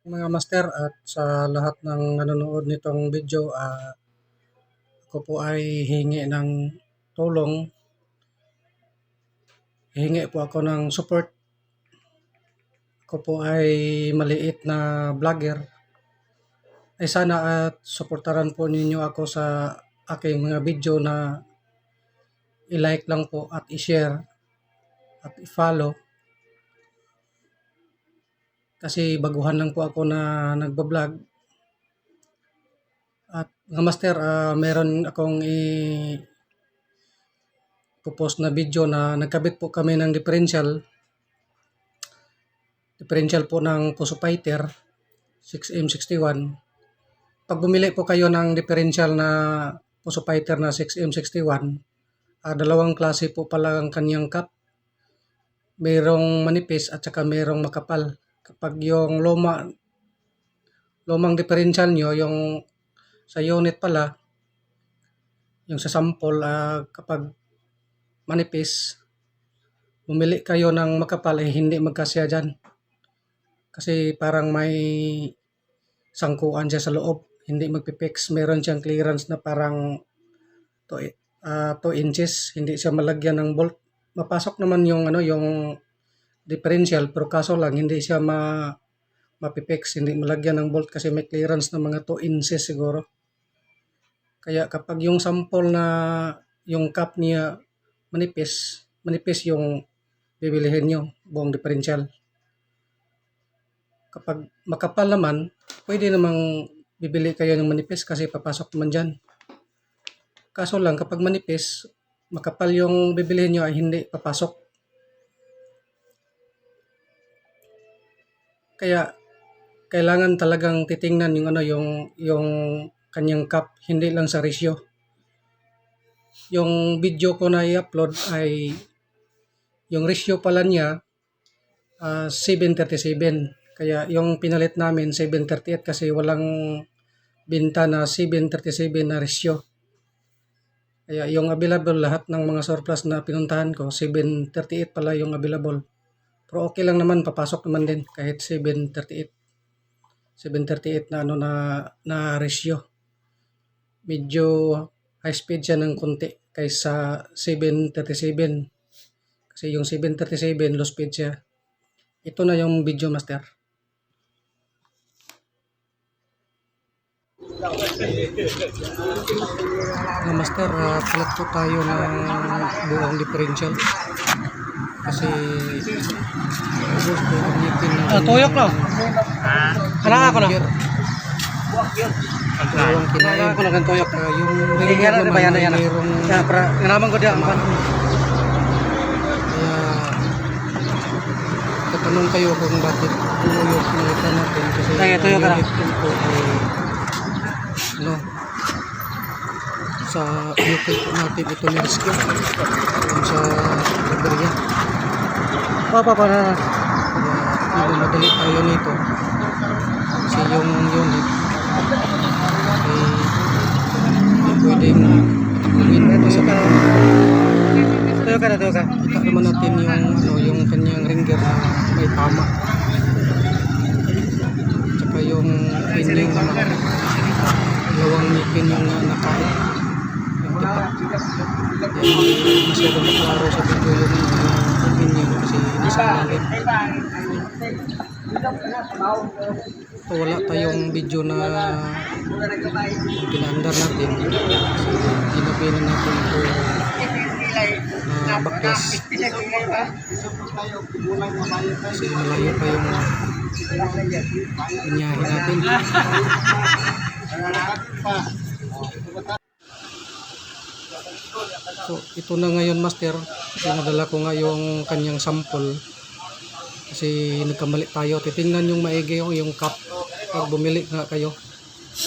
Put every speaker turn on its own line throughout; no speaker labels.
Mga master at sa lahat ng nanonood nitong video, ako po ay hingi ng tulong, hingi po ako ng support. Ako po ay maliit na vlogger. Ay sana at suportaran po ninyo ako sa aking mga video na i-like lang po at i-share at i-follow. Kasi baguhan lang po ako na nagbablog. At mga master, meron akong post na video na nagkabit po kami ng differential po ng Puso Fighter 6M61. Pag bumili po kayo ng differential na Puso Fighter na 6M61, dalawang klase po pala ang kanyang cup. Mayroong manipis at saka mayroong makapal. Kapag yung lumang differential nyo, yung sa unit pala, yung sa sample, kapag manipis, bumili kayo ng makapal, hindi magkasya dyan. Kasi parang may sangkuan siya sa loob, hindi magpipix. Meron siyang clearance na parang 2 inches, hindi siya malagyan ng bolt. Mapasok naman yung yung differential, pero kaso lang hindi siya mapipix, hindi malagyan ng bolt kasi may clearance ng mga 2 inches siguro. Kaya kapag yung sample na yung cap niya manipis yung bibilihin nyo, buong differential. Kapag makapal naman, pwede namang bibili kayo ng manipis kasi papasok naman dyan. Kaso lang kapag manipis, makapal yung bibilihin nyo ay hindi papasok. Kaya kailangan talagang titingnan yung kanyang cap, hindi lang sa ratio. Yung video ko na i-upload ay yung ratio pala niya 7:37. Kaya yung pinalit namin 7:38 kasi walang binta na 7:37 na ratio. Kaya yung available lahat ng mga surplus na pinuntahan ko, 7:38 pala yung available. Pero okay lang naman, papasok naman din kahit 7:38. 7:38 na na ratio. Medyo high speed siya ng konti kaysa 7:37. Kasi yung 7:37 low speed siya. Ito na yung video master. Master, palit po tayo ng buong differential. Kasi ubos po ang ngipin ng
tuyok lang. Anak ako na.
Dalawang kinain.
Ako na ng tuyok.
Yung
Tingnan
naman
ba yan na yan?
mayroong
Ya, para ngalaman ko diyan.
kaya tatanong kayo kung bakit tuyok nakita natin kasi
Ay, tuyok ka na.
unit po ay sa unit po natin ito ni rescue kung sa Liberia.
Papa na.
Kaya madali tayo nito kasi yung unit ay hindi pwedeng gawin ito sa kanya.
Tuyok ka na, tuyok ka.
Kita naman natin yung kanyang ringer na may tama. Tsaka yung pinyong naman. Dalawang ngipin yung nakain. Yung tipak. Kaya masyado maklaro sa video yung pinyong kasi nasa lalim. Ito wala tayong video na pinaandar natin. Kasi ginabi na natin ito na baklas. Kasi malayo pa yung binyahin natin. So ito na ngayon master, pinadala ko nga yung kanyang sample kasi nagkamali tayo. Titingnan yung maigi yung cap pag bumili nga kayo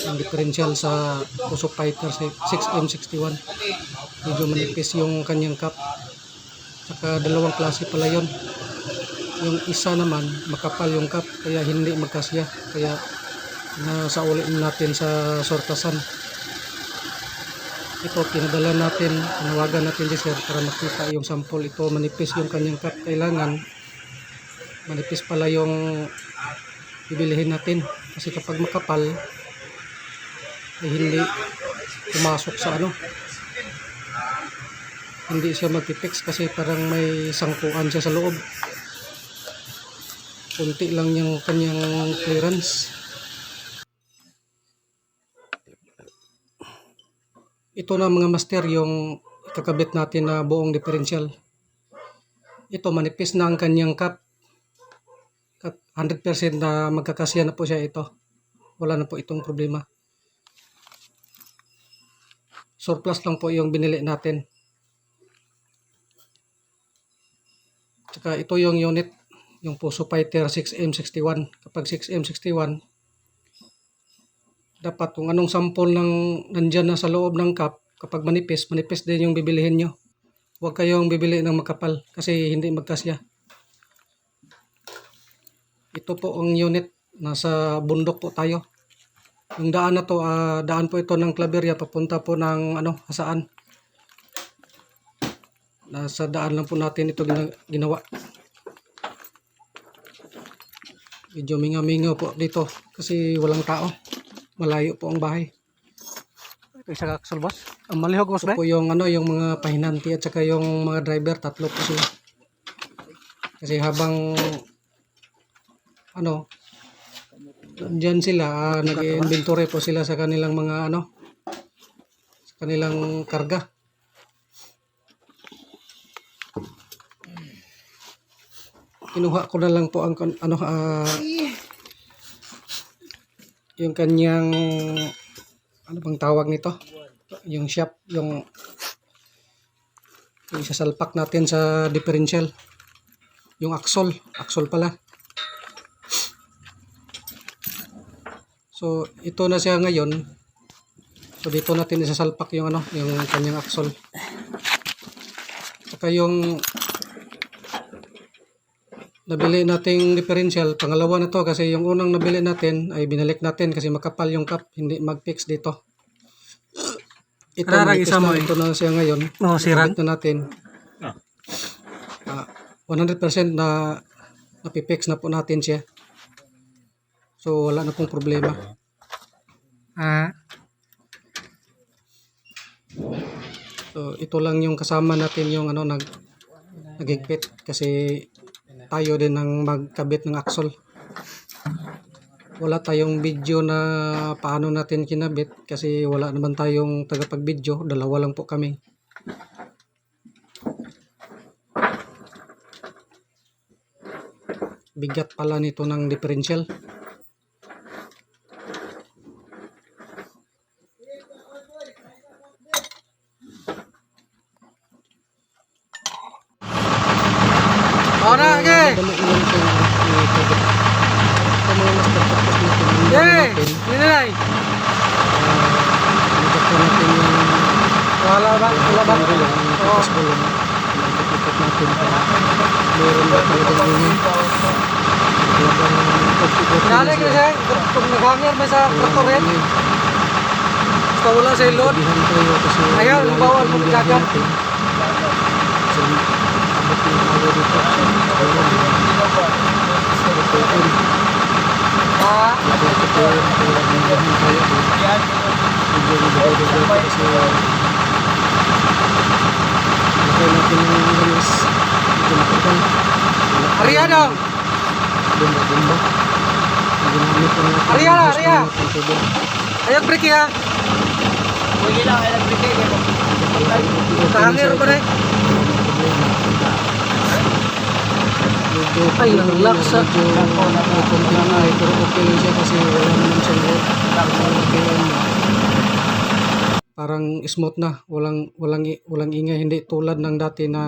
yung differential sa Puso Fighter 6M61. Medyo manipis yung kanyang cap, saka dalawang klase pala yon. Yung isa naman makapal yung cap kaya hindi magkasya, kaya nasaulin natin sa sortasan. Ito pinadala natin, panawagan natin si sir para makita yung sample. Ito manipis yung kanyang cap, kailangan manipis pala yung bibilihin natin. Kasi kapag makapal, ay hindi pumasok sa ano. Hindi siya magpipix kasi parang may sangkuan siya sa loob. Kunti lang yung kanyang clearance. Ito na mga master yung kakabit natin na buong differential. Ito manipis na ang kanyang cap. 100% na magkakasya na po siya ito. Wala na po itong problema. Surplus lang po yung binili natin. Tsaka ito yung unit, yung Puso Fighter 6M61. Kapag 6M61, dapat kung anong sample ng nandyan na sa loob ng cup, kapag manipis, manipis din yung bibilihin nyo. Huwag kayong bibili ng makapal kasi hindi magkasya. Ito po ang unit, nasa bundok po tayo. Yung daan na to, daan po ito ng Claveria, papunta po ng saan. Nasa daan lang po natin ito ginawa. Medyo mingaw-mingaw po dito kasi walang tao. Malayo po ang bahay.
Ito isa ka axle boss. Ang malihog boss
Ito
ba?
po yung yung mga pahinanti at saka yung mga driver, tatlo po sila. Kasi habang diyan sila, nag-inventory po sila sa kanilang mga sa kanilang karga. Kinuha ko na lang po ang yung kanyang bang tawag nito, yung shop, yung isasalpak natin sa differential, yung axle pala. So ito na siya ngayon. So dito natin isasalpak yung yung kanyang axle. Saka yung nabili nating differential, pangalawa na to kasi yung unang nabili natin ay binalik natin kasi makapal yung cap, hindi mag-fix dito. Ito, ito na siya ngayon.
Siran.
Nakabit na natin. 100% na napipix na po natin siya. So wala na pong problema. So ito lang yung kasama natin yung nagigpit kasi tayo din ang magkabit ng axle. Wala tayong video na paano natin kinabit kasi wala naman tayong tagapag-video, dalawa lang po kami. Bigat pala nito ng differential.
Ora ge.
Madali lang siya ikabit. Sa mga master tapos natin yung
Ninay.
ikabit po natin yung
Wala ba?
yung tapos ko lang ikabit natin para meron ba talagang yun.
Nalay ka siya. Kung naghangir may sa traktorin. Basta wala sa ilod. Ayaw, bawal mo gagat. Arya dong. Arya. Ayak break ya. Sige lang, ayak break ya. Kahangir ba rin?
Ay, ang laksa. Konti na ay, pero okay lang siya kasi wala naman siyang load. Parang smooth na, walang ingay, hindi tulad ng dati na